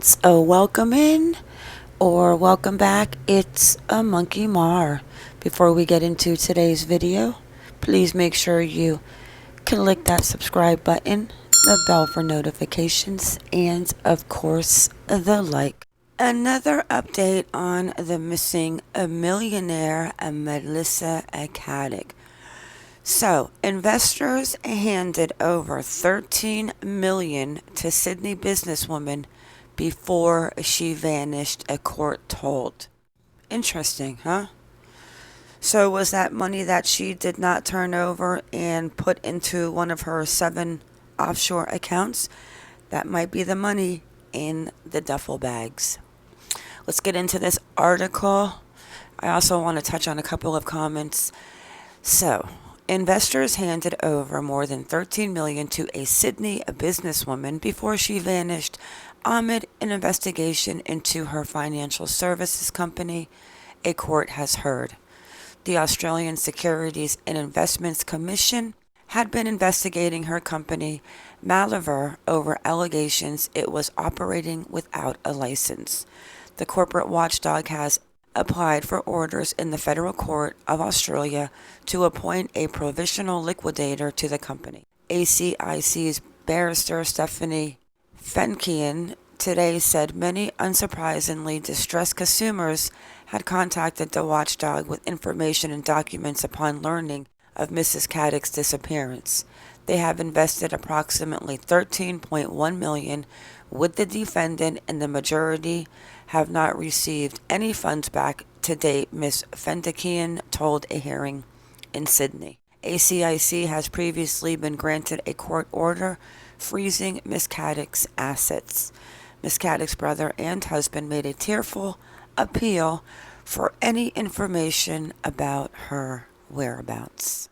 audience, welcome in or welcome back. It's a Monkey Mar. Before we get into today's video, please make sure you click that subscribe button, the bell for notifications, and of course, the like. Another update on the missing millionaire Melissa Caddick. So, investors handed over $13 million to Sydney businesswoman before she vanished, a court told. Interesting, huh? So, was that money that she did not turn over and put into one of her 7 offshore accounts? That might be the money in the duffel bags. Let's get into this article. I also want to touch on a couple of comments. So, investors handed over more than $13 million to a Sydney businesswoman before she vanished amid an investigation into her financial services company, a court has heard. The Australian Securities and Investments Commission had been investigating her company, Malaver, over allegations it was operating without a license. The corporate watchdog has applied for orders in the Federal Court of Australia to appoint a provisional liquidator to the company. ACIC's barrister Stephanie Fenkian today said many unsurprisingly distressed consumers had contacted the watchdog with information and documents upon learning of Mrs. Caddick's disappearance. They have invested approximately $13.1 million with the defendant, and the majority have not received any funds back to date, Ms. Fendikian told a hearing in Sydney. ACIC has previously been granted a court order freezing Ms. Caddick's assets. Ms. Caddick's brother and husband made a tearful appeal for any information about her whereabouts.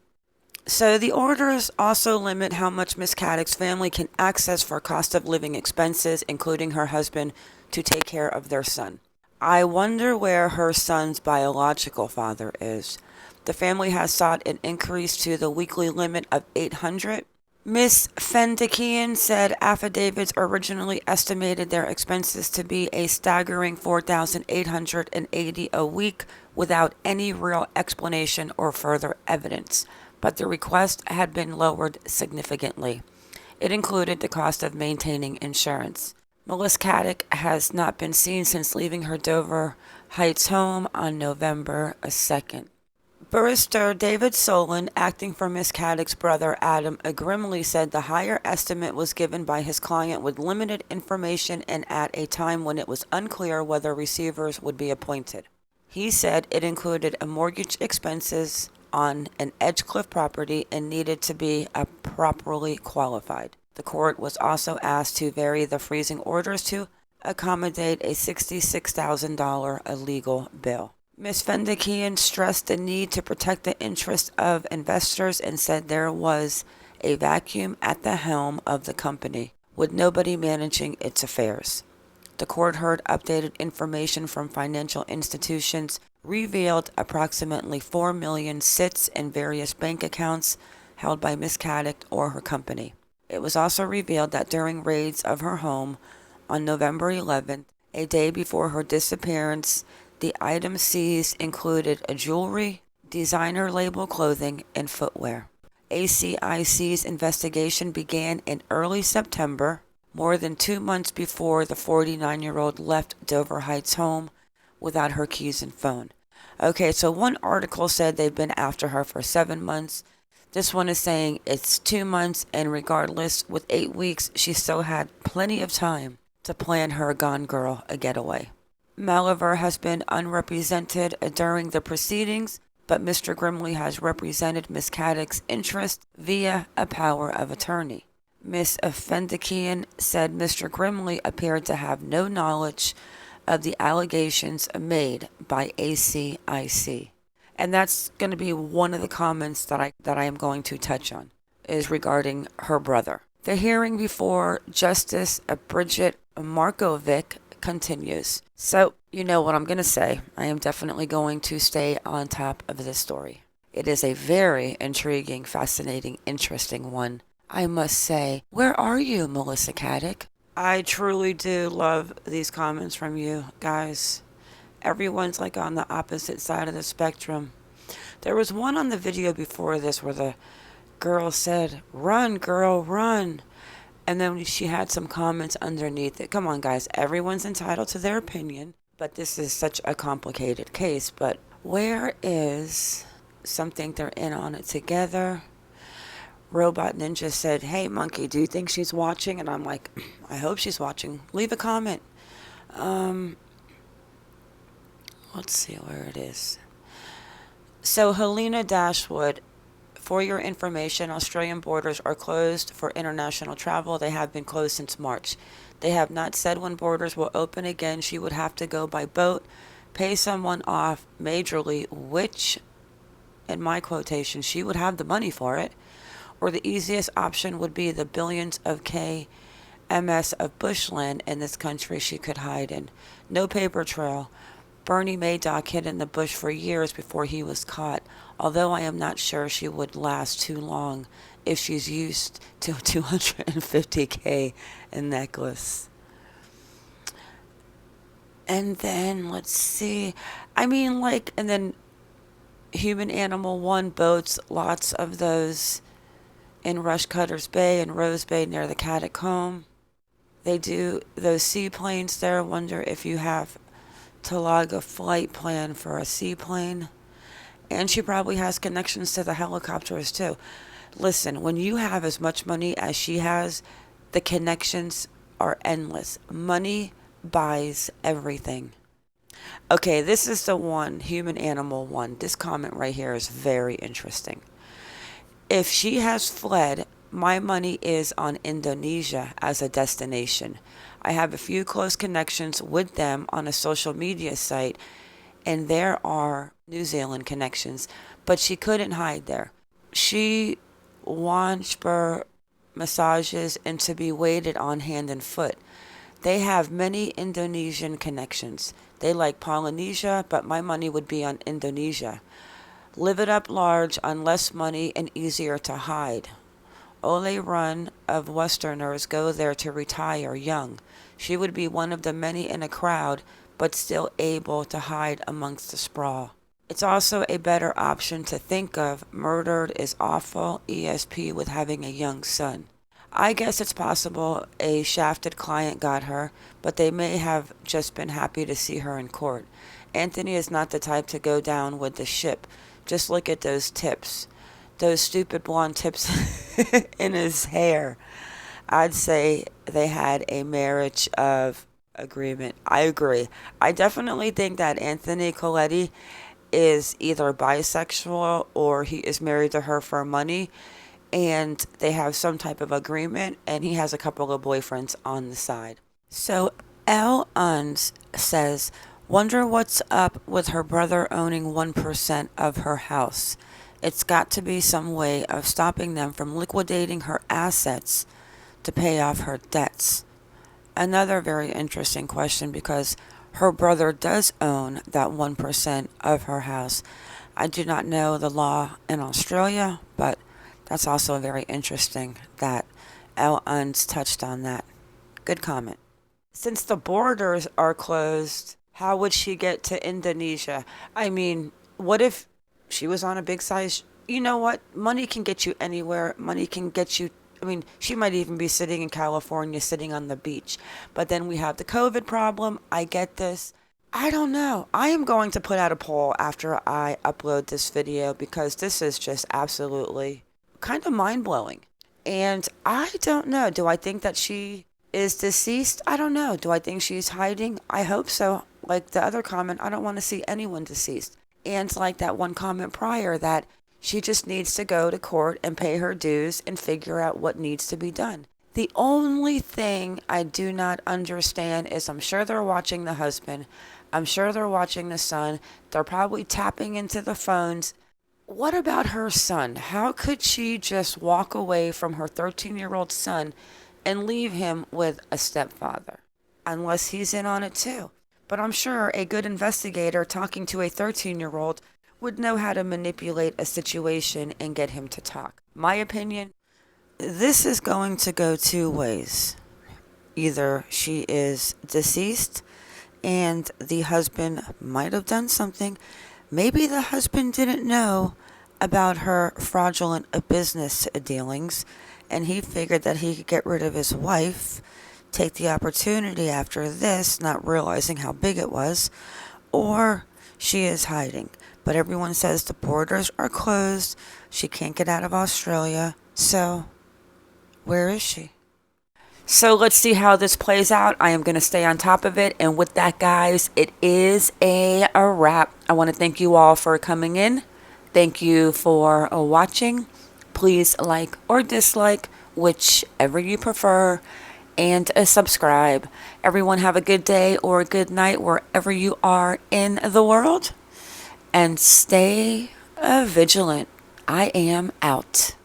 So the orders also limit how much Ms. Caddick's family can access for cost of living expenses, including her husband, to take care of their son. I wonder where her son's biological father is. The family has sought an increase to the weekly limit of $800. Ms. Fendikian said affidavits originally estimated their expenses to be a staggering $4,880 a week without any real explanation or further evidence, but the request had been lowered significantly. It included the cost of maintaining insurance. Melissa Caddick has not been seen since leaving her Dover Heights home on November 2nd. Barrister David Solon, acting for Ms. Caddick's brother Adam Grimley, said the higher estimate was given by his client with limited information and at a time when it was unclear whether receivers would be appointed. He said it included a mortgage expenses on an Edgecliff property and needed to be properly qualified. The court was also asked to vary the freezing orders to accommodate a $66,000 legal bill. Ms. Fendikian stressed the need to protect the interests of investors and said there was a vacuum at the helm of the company, with nobody managing its affairs. The court heard updated information from financial institutions revealed approximately $4 million sits in various bank accounts held by Ms. Caddick or her company. It was also revealed that during raids of her home on November 11th, a day before her disappearance, the items seized included jewelry, designer label clothing, and footwear. ACIC's investigation began in early September, more than 2 months before the 49-year-old left Dover Heights home without her keys and phone. Okay, so one article said they've been after her for 7 months. This one is saying it's 2 months, and regardless, with 8 weeks, she still had plenty of time to plan her Gone Girl a getaway. Malaver has been unrepresented during the proceedings, but Mr. Grimley has represented Ms. Caddick's interest via a power of attorney. Ms. Fendikian said Mr. Grimley appeared to have no knowledge of the allegations made by ACIC. And that's going to be one of the comments that I am going to touch on, is regarding her brother. The hearing before Justice Bridget Markovic continues. So, you know what I'm going to say. I am definitely going to stay on top of this story. It is a very intriguing, fascinating, interesting one. I must say, where are you, Melissa Caddick? I truly do love these comments from you guys. Everyone's like on the opposite side of the spectrum. There was one on the video before this where the girl said, "Run, girl, run." And then she had some comments underneath it. Come on, guys. Everyone's entitled to their opinion. But this is such a complicated case. But where is something they're in on it together? Robot Ninja said, "Hey, Monkey, do you think she's watching?" And I'm like, I hope she's watching. Leave a comment. Let's see where it is. So, Helena Dashwood, for your information, Australian borders are closed for international travel. They have been closed since March. They have not said when borders will open again. She would have to go by boat, pay someone off majorly, which, in my quotation, she would have the money for it. Or the easiest option would be the billions of KMS of bushland in this country she could hide in. No paper trail. Bernie Madoff hid in the bush for years before he was caught, although I am not sure she would last too long if she's used to 250K a necklace. And then, let's see. And then Human Animal 1 boats, lots of those in Rushcutters Bay and Rose Bay near the Caddick home. They do those seaplanes there. Wonder if you have to log a flight plan for a seaplane. And she probably has connections to the helicopters too. Listen, when you have as much money as she has, the connections are endless. Money buys everything. Okay, this is the one, Human Animal 1. This comment right here is very interesting. If she has fled, my money is on Indonesia as a destination. I have a few close connections with them on a social media site, and there are New Zealand connections, but she couldn't hide there. She wants for massages and to be waited on hand and foot. They have many Indonesian connections. They like Polynesia, but my money would be on Indonesia. Live it up large on less money and easier to hide. Ole run of Westerners go there to retire young. She would be one of the many in a crowd, but still able to hide amongst the sprawl. It's also a better option to think of. Murdered is awful, ESP with having a young son. I guess it's possible a shafted client got her, but they may have just been happy to see her in court. Anthony is not the type to go down with the ship. Just look at those tips. Those stupid blonde tips in his hair. I'd say they had a marriage of agreement. I agree. I definitely think that Anthony Coletti is either bisexual or he is married to her for money and they have some type of agreement and he has a couple of boyfriends on the side. So L. Uns says, wonder what's up with her brother owning 1% of her house. It's got to be some way of stopping them from liquidating her assets to pay off her debts. Another very interesting question because her brother does own that 1% of her house. I do not know the law in Australia, but that's also very interesting that L. Uns touched on that. Good comment. Since the borders are closed, how would she get to Indonesia? I mean, what if she was on a big size? You know what? Money can get you anywhere. Money can get you. I mean, she might even be sitting in California, sitting on the beach. But then we have the COVID problem. I get this. I don't know. I am going to put out a poll after I upload this video because this is just absolutely kind of mind-blowing. And I don't know. Do I think that she is deceased? I don't know. Do I think she's hiding? I hope so. Like the other comment, I don't want to see anyone deceased. And like that one comment prior that she just needs to go to court and pay her dues and figure out what needs to be done. The only thing I do not understand is I'm sure they're watching the husband. I'm sure they're watching the son. They're probably tapping into the phones. What about her son? How could she just walk away from her 13-year-old son and leave him with a stepfather? Unless he's in on it too. But I'm sure a good investigator talking to a 13-year-old would know how to manipulate a situation and get him to talk. My opinion, this is going to go two ways. Either she is deceased and the husband might have done something. Maybe the husband didn't know about her fraudulent business dealings, and he figured that he could get rid of his wife, take the opportunity after this, not realizing how big it was, or she is hiding. But everyone says the borders are closed. She can't get out of Australia. So, where is she? So let's see how this plays out. I am going to stay on top of it. And with that, guys, it is a wrap. I want to thank you all for coming in. Thank you for watching. Please like or dislike, whichever you prefer, and subscribe. Everyone have a good day or a good night wherever you are in the world. And stay vigilant. I am out.